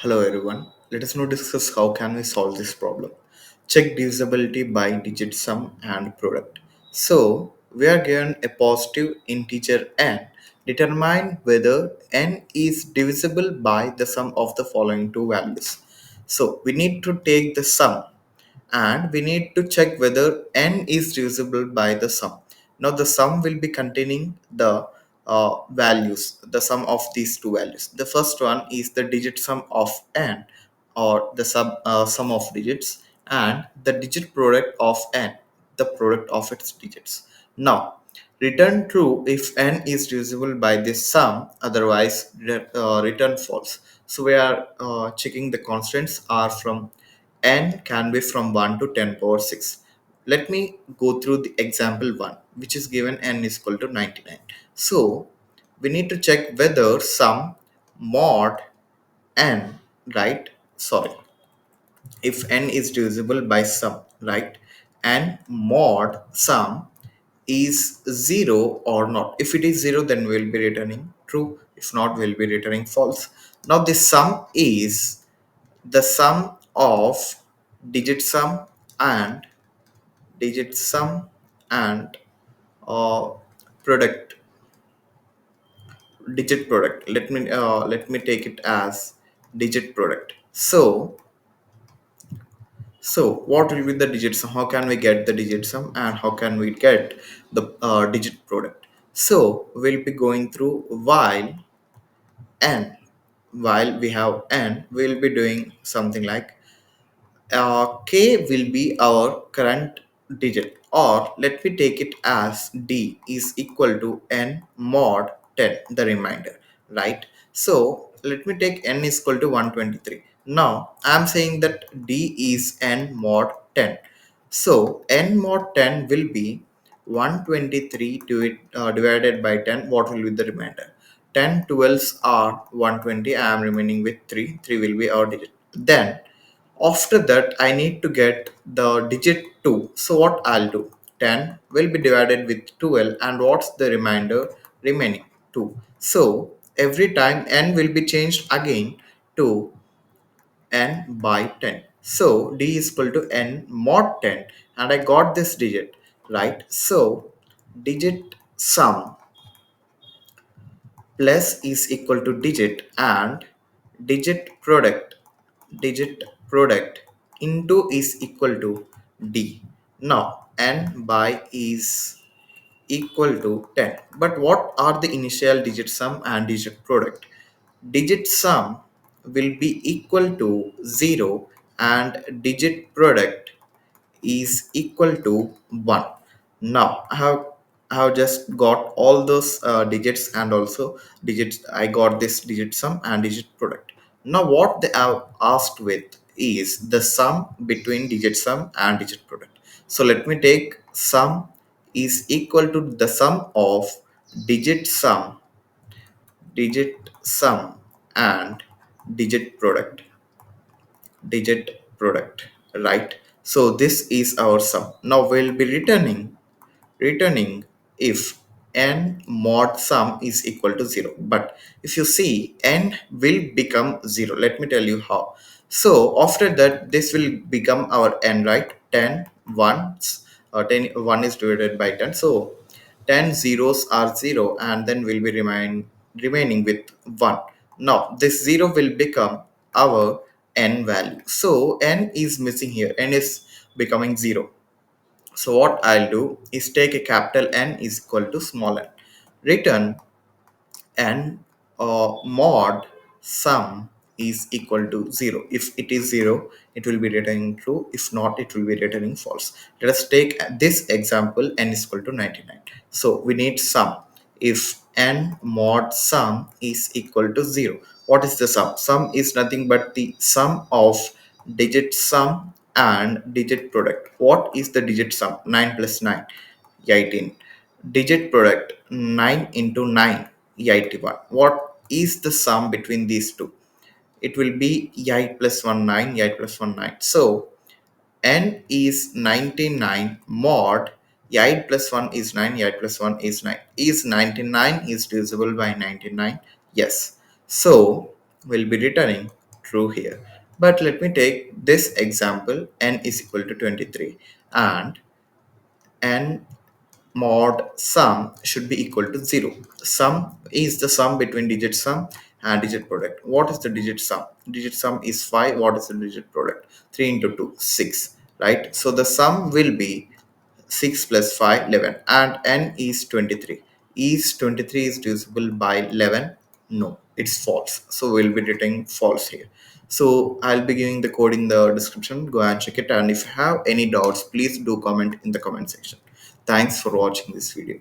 Hello everyone. Let us now discuss how can we solve this problem. Check divisibility by digit sum and product. So we are given a positive integer n. Determine whether n is divisible by the sum of the following two values. So we need to take the sum and we need to check whether n is divisible by the sum. Now the sum will be containing the values, the sum of these two values. The first one is the digit sum of n, or the sum of digits, and the digit product of n, the product of its digits. Now return true if n is divisible by this sum, otherwise return false. So we are checking the constants are from n can be from 1 to 10 power 6. Let me go through the example 1, which is given n is equal to 99. So we need to check whether sum mod n, right? Sorry, if n is divisible by sum, right? And mod sum is 0 or not. If it is 0, then we'll be returning true. If not, we'll be returning false. Now the sum is the sum of digit sum and digit sum and uh, product digit product. Let me take it as digit product. So what will be the digit sum? How can we get the digit sum and how can we get the digit product? So we'll be going through n while we have n, we'll be doing something like k will be our current digit, or let me take it as d is equal to n mod 10, the remainder, right? So let me take n is equal to 123. Now I'm saying that d is n mod 10. So n mod 10 will be 123 divided by 10. What will be the remainder? 10 12s are 120. I am remaining with 3. 3 will be our digit. Then after that, I need to get the digit 2. So what I'll do? 10 will be divided with 12, and what's the remainder remaining? 2. So every time n will be changed again to n by 10. So d is equal to n mod 10, and I got this digit, right? So digit sum plus is equal to digit, and digit product into is equal to d. Now n by is equal to 10, but what are the initial digit sum and digit product? Digit sum will be equal to 0 and digit product is equal to 1. Now I have just got all those digits, and also digits. I got this digit sum and digit product. Now what they have asked with is the sum between digit sum and digit product. So let me take sum is equal to the sum of digit sum digit sum and digit product, right? So this is our sum. Now we'll be returning if n mod sum is equal to 0. But if you see, n will become 0. Let me tell you how. So after that, this will become our n, right? 10 ones, 10 1 is divided by 10. So 10 zeros are 0, and then we'll be remaining with 1. Now this 0 will become our n value. So n is missing here, n is becoming 0. So what I'll do is take a capital N is equal to small n. Return n mod sum is equal to 0. If it is 0, it will be returning true. If not, it will be returning false. Let us take this example, n is equal to 99. So we need sum. If n mod sum is equal to 0, what is the sum? Sum is nothing but the sum of digit sum and digit product. What is the digit sum? 9 plus 9, 18. Digit product, 9 into 9, 81. What is the sum between these two? It will be 8 plus 1 9, 8 plus 1 9. So n is 99 mod 8 plus 1 is 9, 8 plus 1 is 9. Is 99 is divisible by 99? Yes. So we'll be returning true here. But let me take this example, n is equal to 23 and n mod sum should be equal to 0. Sum is the sum between digit sum and digit product. What is the digit sum? Digit sum is 5. What is the digit product? 3 into 2, 6. Right? So the sum will be 6 plus 5, 11. And n is 23. Is 23 is divisible by 11? No, it's false. So we'll be writing false here. So I'll be giving the code in the description. Go and check it. And if you have any doubts, please do comment in the comment section. Thanks for watching this video.